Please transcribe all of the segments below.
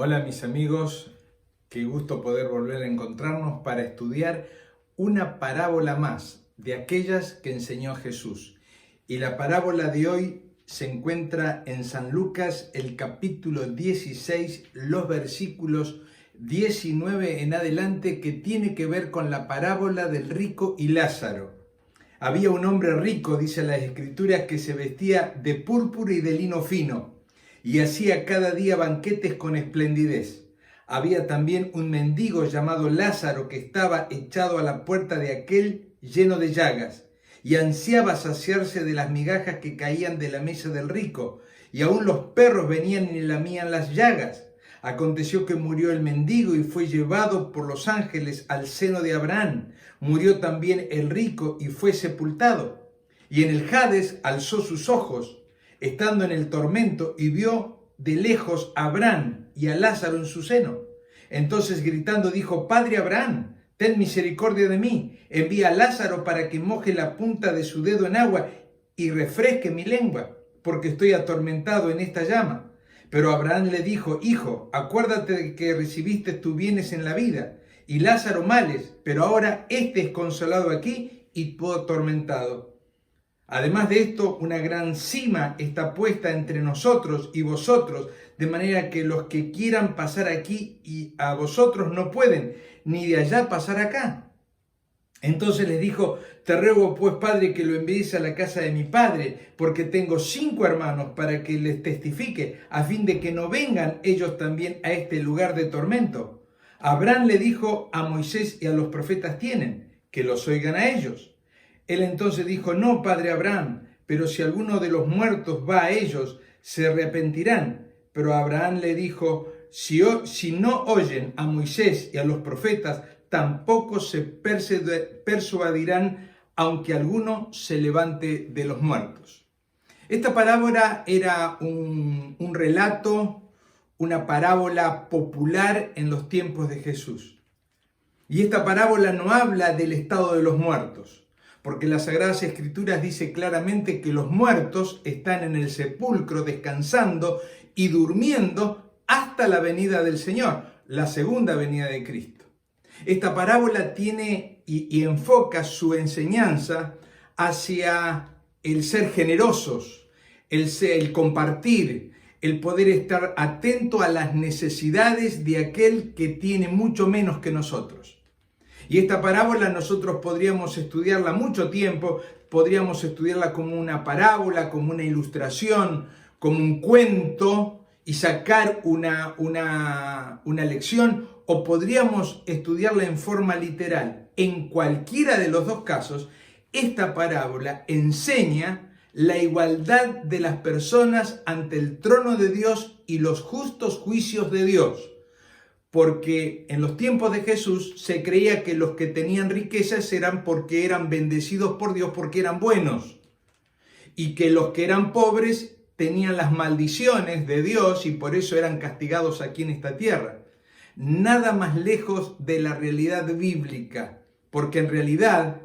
Hola mis amigos, qué gusto poder volver a encontrarnos para estudiar una parábola más de aquellas que enseñó Jesús. Y la parábola de hoy se encuentra en San Lucas, el capítulo 16, los versículos 19 en adelante, que tiene que ver con la parábola del rico y Lázaro. Había un hombre rico, dice las Escrituras, que se vestía de púrpura y de lino fino, y hacía cada día banquetes con esplendidez. Había también un mendigo llamado Lázaro que estaba echado a la puerta de aquel lleno de llagas, y ansiaba saciarse de las migajas que caían de la mesa del rico, y aún los perros venían y lamían las llagas. Aconteció que murió el mendigo y fue llevado por los ángeles al seno de Abraham. Murió también el rico y fue sepultado. Y en el Hades alzó sus ojos, estando en el tormento, y vio de lejos a Abraham y a Lázaro en su seno. Entonces gritando dijo: Padre Abraham, ten misericordia de mí, envía a Lázaro para que moje la punta de su dedo en agua y refresque mi lengua, porque estoy atormentado en esta llama. Pero Abraham le dijo: Hijo, acuérdate de que recibiste tus bienes en la vida, y Lázaro males, pero ahora éste es consolado aquí y tú atormentado. Además de esto, una gran sima está puesta entre nosotros y vosotros, de manera que los que quieran pasar aquí y a vosotros no pueden, ni de allá pasar acá. Entonces les dijo: Te ruego pues, Padre, que lo envíes a la casa de mi padre, porque tengo 5 hermanos, para que les testifique, a fin de que no vengan ellos también a este lugar de tormento. Abraham le dijo: A Moisés y a los profetas tienen, que los oigan a ellos. Él entonces dijo: No, Padre Abraham, pero si alguno de los muertos va a ellos, se arrepentirán. Pero Abraham le dijo: Si no oyen a Moisés y a los profetas, tampoco se persuadirán, aunque alguno se levante de los muertos. Esta parábola era un relato, una parábola popular en los tiempos de Jesús. Y esta parábola no habla del estado de los muertos, porque las Sagradas Escrituras dice claramente que los muertos están en el sepulcro descansando y durmiendo hasta la venida del Señor, la segunda venida de Cristo. Esta parábola tiene y enfoca su enseñanza hacia el ser generosos, el compartir, el poder estar atento a las necesidades de aquel que tiene mucho menos que nosotros. Y esta parábola nosotros podríamos estudiarla mucho tiempo, podríamos estudiarla como una parábola, como una ilustración, como un cuento y sacar una lección, o podríamos estudiarla en forma literal. En cualquiera de los dos casos, esta parábola enseña la igualdad de las personas ante el trono de Dios y los justos juicios de Dios. Porque en los tiempos de Jesús se creía que los que tenían riquezas eran porque eran bendecidos por Dios, porque eran buenos. Y que los que eran pobres tenían las maldiciones de Dios y por eso eran castigados aquí en esta tierra. Nada más lejos de la realidad bíblica, porque en realidad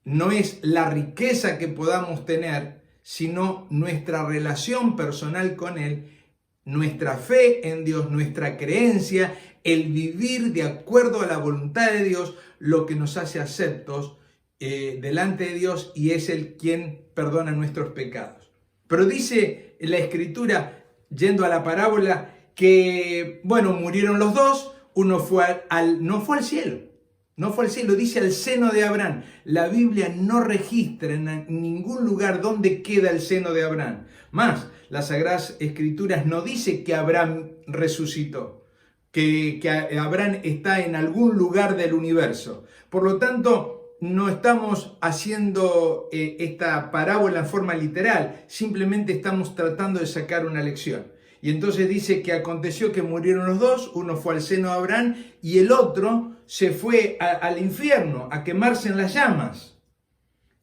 no es la riqueza que podamos tener, sino nuestra relación personal con Él, nuestra fe en Dios, nuestra creencia, el vivir de acuerdo a la voluntad de Dios, lo que nos hace aceptos delante de Dios, y es Él quien perdona nuestros pecados. Pero dice la Escritura, yendo a la parábola, que, bueno, murieron los dos, uno no fue al cielo, dice al seno de Abraham. La Biblia no registra en ningún lugar dónde queda el seno de Abraham. Más, las Sagradas Escrituras no dice que Abraham resucitó, que Abraham está en algún lugar del universo. Por lo tanto, no estamos haciendo esta parábola en forma literal, simplemente estamos tratando de sacar una lección. Y entonces dice que aconteció que murieron los dos, uno fue al seno de Abraham y el otro se fue al infierno a quemarse en las llamas.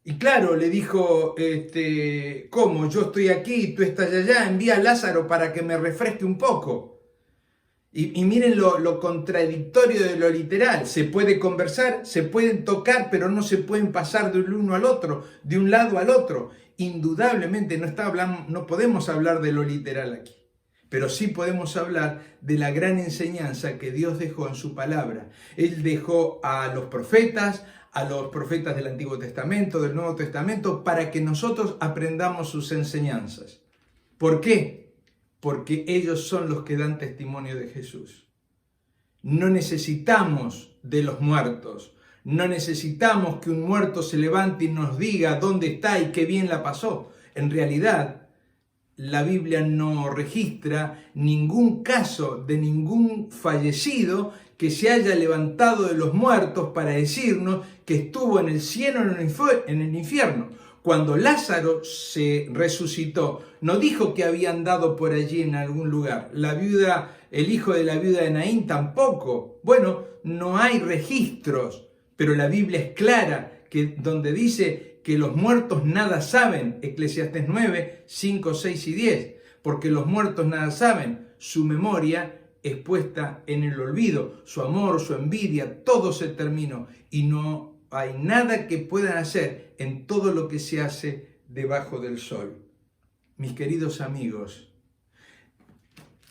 Y claro, le dijo: ¿cómo? Yo estoy aquí y tú estás allá, envía a Lázaro para que me refresque un poco. Y miren lo contradictorio de lo literal. Se puede conversar, se pueden tocar, pero no se pueden pasar de uno al otro, de un lado al otro. Indudablemente no podemos hablar de lo literal aquí. pero sí podemos hablar de la gran enseñanza que Dios dejó en su palabra. Él dejó a los profetas del Antiguo Testamento, del Nuevo Testamento, para que nosotros aprendamos sus enseñanzas. ¿Por qué? Porque ellos son los que dan testimonio de Jesús. No necesitamos de los muertos. No necesitamos que un muerto se levante y nos diga dónde está y qué bien la pasó. En realidad, la Biblia no registra ningún caso de ningún fallecido que se haya levantado de los muertos para decirnos que estuvo en el cielo o en el infierno. Cuando Lázaro se resucitó, no dijo que había andado por allí en algún lugar. El hijo de la viuda de Naín tampoco. Bueno, no hay registros, pero la Biblia es clara donde dice que los muertos nada saben, Eclesiastés 9, 5, 6 y 10, porque los muertos nada saben, su memoria es puesta en el olvido, su amor, su envidia, todo se terminó y no hay nada que puedan hacer en todo lo que se hace debajo del sol. Mis queridos amigos,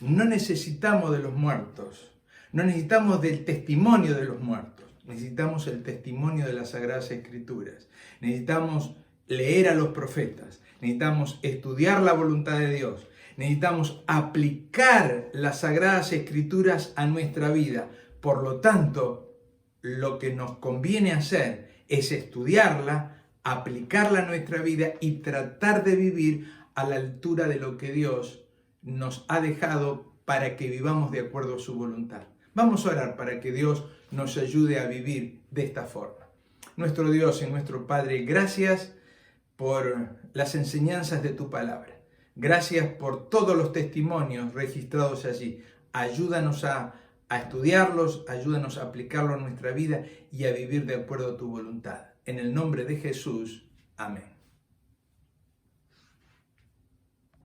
no necesitamos de los muertos, no necesitamos del testimonio de los muertos. Necesitamos el testimonio de las Sagradas Escrituras. Necesitamos leer a los profetas. Necesitamos estudiar la voluntad de Dios. Necesitamos aplicar las Sagradas Escrituras a nuestra vida. Por lo tanto, lo que nos conviene hacer es estudiarla, aplicarla a nuestra vida y tratar de vivir a la altura de lo que Dios nos ha dejado para que vivamos de acuerdo a su voluntad. Vamos a orar para que Dios nos ayude a vivir de esta forma. Nuestro Dios y nuestro Padre, gracias por las enseñanzas de tu palabra. Gracias por todos los testimonios registrados allí. Ayúdanos a estudiarlos, ayúdanos a aplicarlos en nuestra vida y a vivir de acuerdo a tu voluntad. En el nombre de Jesús. Amén.